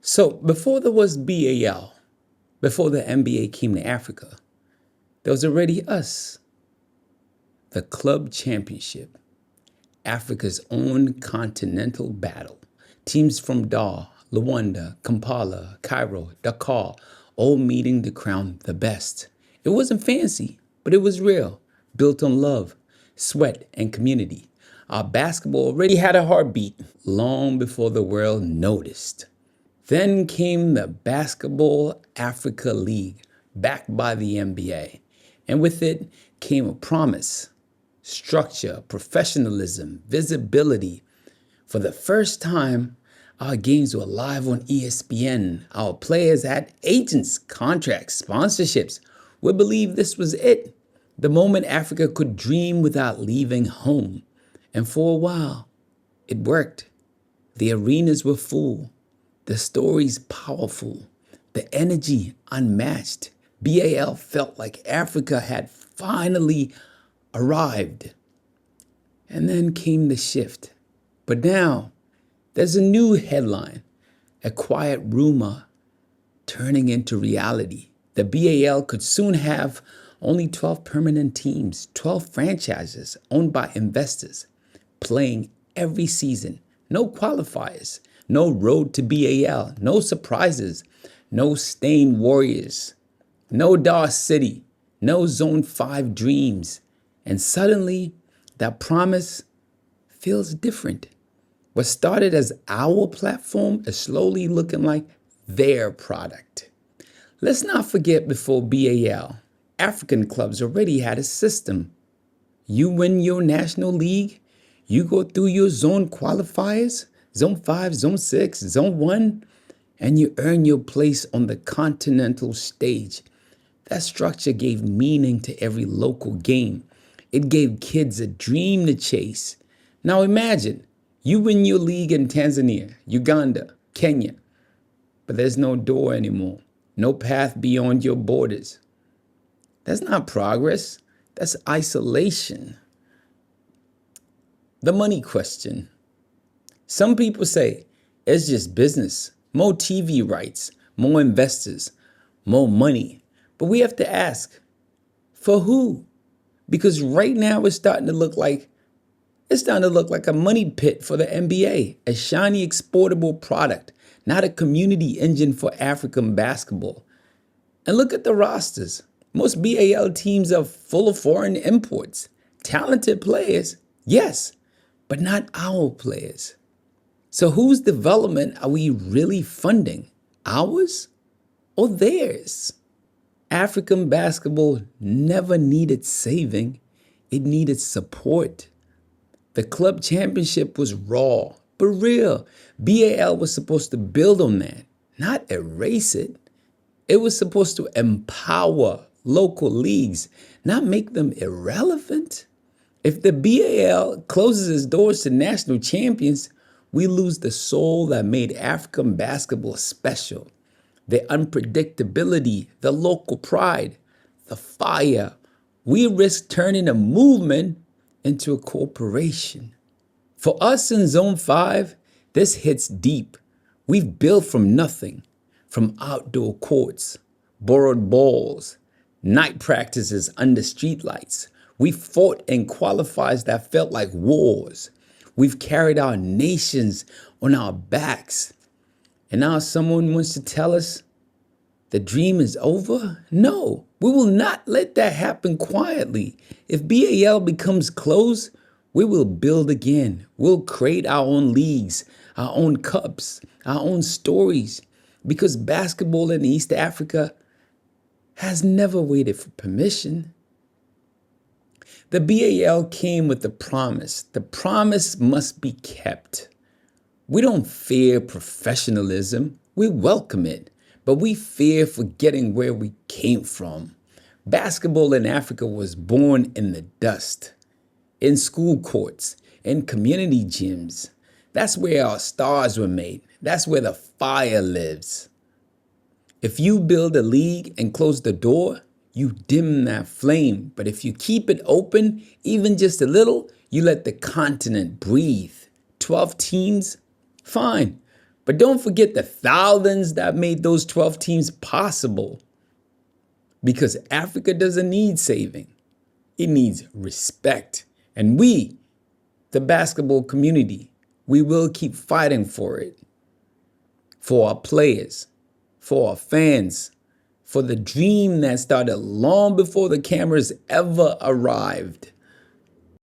So before there was BAL, before the NBA came to Africa, there was already us, the Club Championship, Africa's own continental battle. Teams from Dar, Luanda, Kampala, Cairo, Dakar, all meeting to crown the best. It wasn't fancy, but it was real, built on love, sweat, and community. Our basketball already had a heartbeat long before the world noticed. Then came the Basketball Africa League, backed by the NBA. And with it came a promise, structure, professionalism, visibility. For the first time, our games were live on ESPN. Our players had agents, contracts, sponsorships. We believed this was it, the moment Africa could dream without leaving home. And for a while, it worked. The arenas were full, the stories powerful, the energy unmatched. BAL felt like Africa had finally arrived. And then came the shift. But now, there's a new headline, a quiet rumor turning into reality. The BAL could soon have only 12 permanent teams, 12 franchises owned by investors, playing every season. No qualifiers, no road to BAL, no surprises, no stained warriors, no Dar City, no Zone 5 dreams. And suddenly, that promise feels different. What started as our platform is slowly looking like their product. Let's not forget, before BAL, African clubs already had a system. You win your national league, you go through your zone qualifiers, Zone 5, Zone 6, Zone 1, and you earn your place on the continental stage. That structure gave meaning to every local game. It gave kids a dream to chase. Now imagine, you win your league in Tanzania, Uganda, Kenya, but there's no door anymore, no path beyond your borders. That's not progress, that's isolation. The money question. Some people say it's just business, more TV rights, more investors, more money. But we have to ask, for who? Because right now it's starting to look like a money pit for the NBA, a shiny exportable product, not a community engine for African basketball. And look at the rosters. Most BAL teams are full of foreign imports. Talented players, yes, but not our players. So whose development are we really funding? Ours or theirs? African basketball never needed saving. It needed support. The club championship was raw, but real. BAL was supposed to build on that, not erase it. It was supposed to empower local leagues, not make them irrelevant. If the BAL closes its doors to national champions, we lose the soul that made African basketball special. The unpredictability, the local pride, the fire. We risk turning a movement into a corporation. For us in Zone 5, this hits deep. We've built from nothing, from outdoor courts, borrowed balls, night practices under streetlights. We fought in qualifiers that felt like wars. We've carried our nations on our backs. And now someone wants to tell us the dream is over? No, we will not let that happen quietly. If BAL becomes closed, we will build again. We'll create our own leagues, our own cups, our own stories. Because basketball in East Africa has never waited for permission. The BAL came with the promise. The promise must be kept. We don't fear professionalism. We welcome it. But we fear forgetting where we came from. Basketball in Africa was born in the dust, in school courts, in community gyms. That's where our stars were made. That's where the fire lives. If you build a league and close the door, you dim that flame. But if you keep it open, even just a little, you let the continent breathe. 12 teams? Fine. But don't forget the thousands that made those 12 teams possible. Because Africa doesn't need saving. It needs respect. And we, the basketball community, we will keep fighting for it. For our players, for our fans, for the dream that started long before the cameras ever arrived.